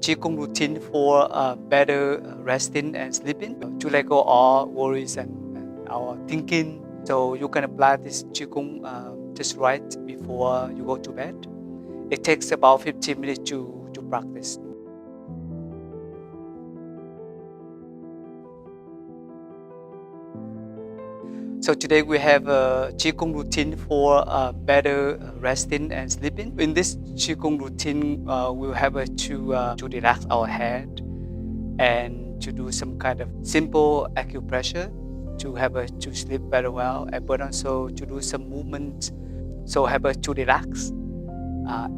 Qigong routine for better resting and sleeping, to let go all worries and our thinking. So you can apply this Qigong just right before you go to bed. It takes about 15 minutes to practice. So today we have a Qigong routine for better resting and sleeping. In this Qigong routine, we'll have to relax our head and to do some kind of simple acupressure to sleep very well, but also to do some movement. So have to relax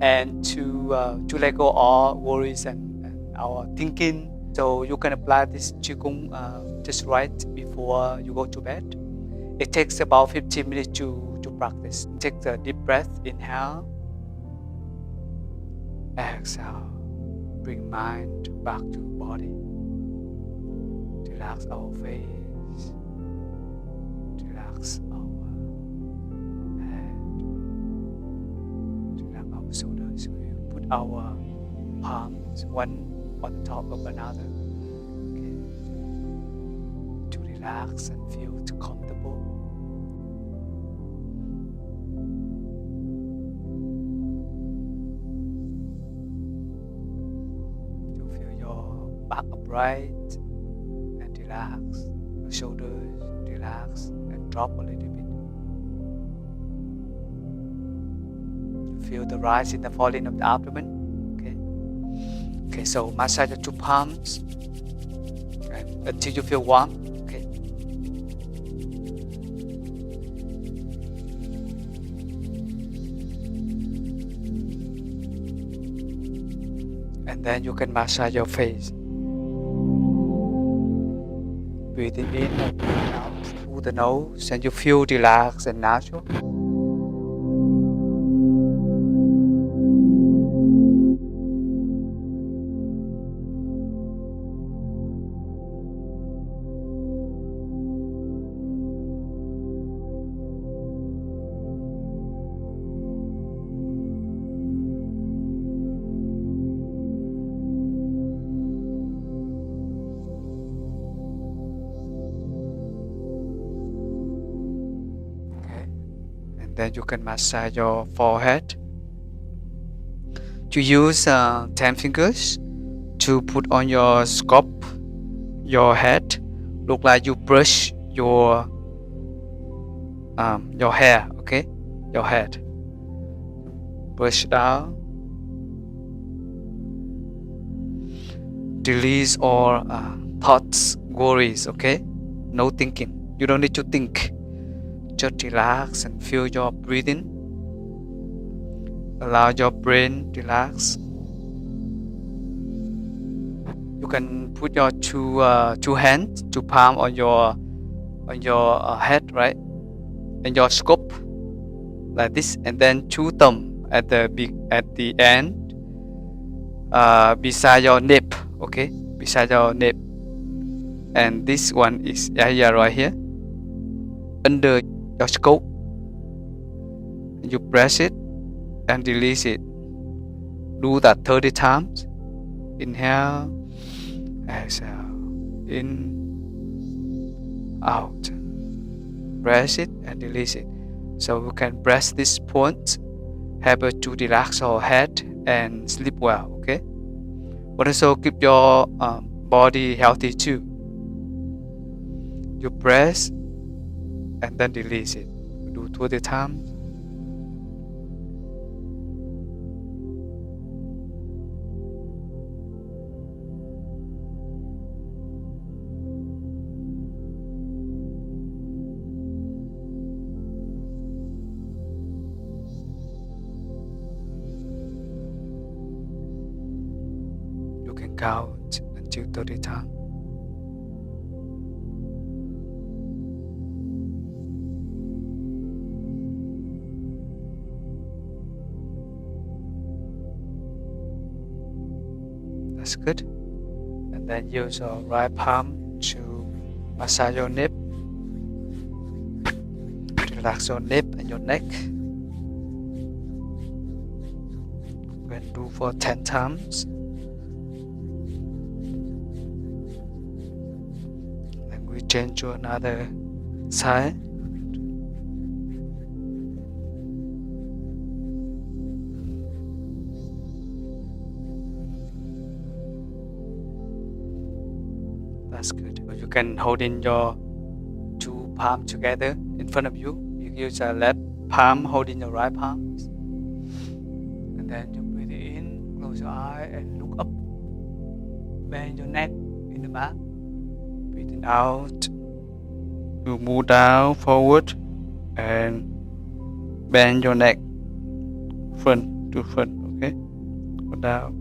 and to let go all worries and our thinking. So you can apply this Qigong just right before you go to bed. It takes about 15 minutes to practice. Take a deep breath, inhale, exhale, bring mind back to body. Relax our face, relax our head, relax our shoulders. We put our palms one on top of another. Okay. To relax and feel comfortable. Back upright and relax. Your shoulders relax and drop a little bit. You feel the rise and the falling of the abdomen. Okay. So massage the two palms until you feel warm. Okay. And then you can massage your face. Breathing in and breathing out through the nose, and you feel relaxed and natural. Then you can massage your forehead. You use 10 fingers to put on your scalp, your head. Look like you brush your hair, okay? Your head. Brush down. Release all thoughts, worries, okay? No thinking. You don't need to think. Just relax and feel your breathing. Allow your brain to relax. You can put your two hands, two palms on your head, right? And your scalp, like this, and then two thumbs at the end, beside your nape, okay? Beside your nape. And this one is area right here, under your scalp. You press it and release it. Do that 30 times. Inhale, exhale, in, out. Press it and release it. So we can press this point, help us to relax our head and sleep well, okay? But also keep your body healthy too. You press and then release it. Do 20 times. You can count until 30 times. That's good. And then use your right palm to massage your nape. Relax your nape and your neck. We can do for 10 times. change to another side. That's good. You can hold in your two palms together in front of you. You use your left palm holding your right palms. And then you breathe in, close your eye and look up. Bend your neck in the back. Breathing out. You move down, forward, and bend your neck front to front. Okay? Go down.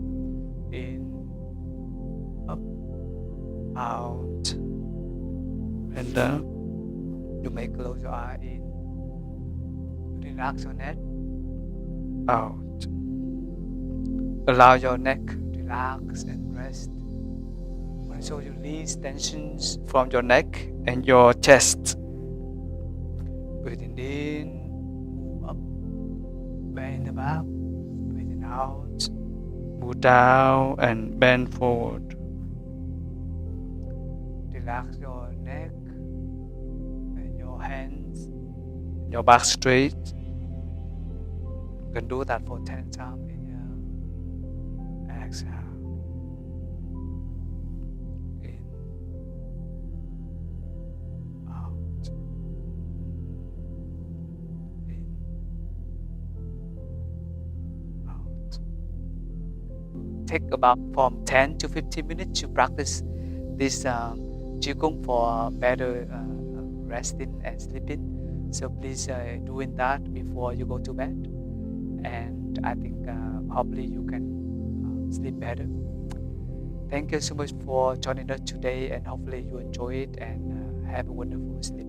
In, up, out, and down. You may close your eye in. Relax your neck. Out. Allow your neck to relax and rest. So you release tensions from your neck and your chest. Breathing in, move up, bend the back. Breathing out, move down and bend forward. Relax your neck and your hands, your back straight. You can do that for 10 times. Inhale, exhale. In, out. In, out. Take about from 10 to 15 minutes to practice this Qigong for better resting and sleeping. So please doing that before you go to bed, and I think hopefully you can sleep better. Thank you so much for joining us today, and hopefully you enjoy it and have a wonderful sleep.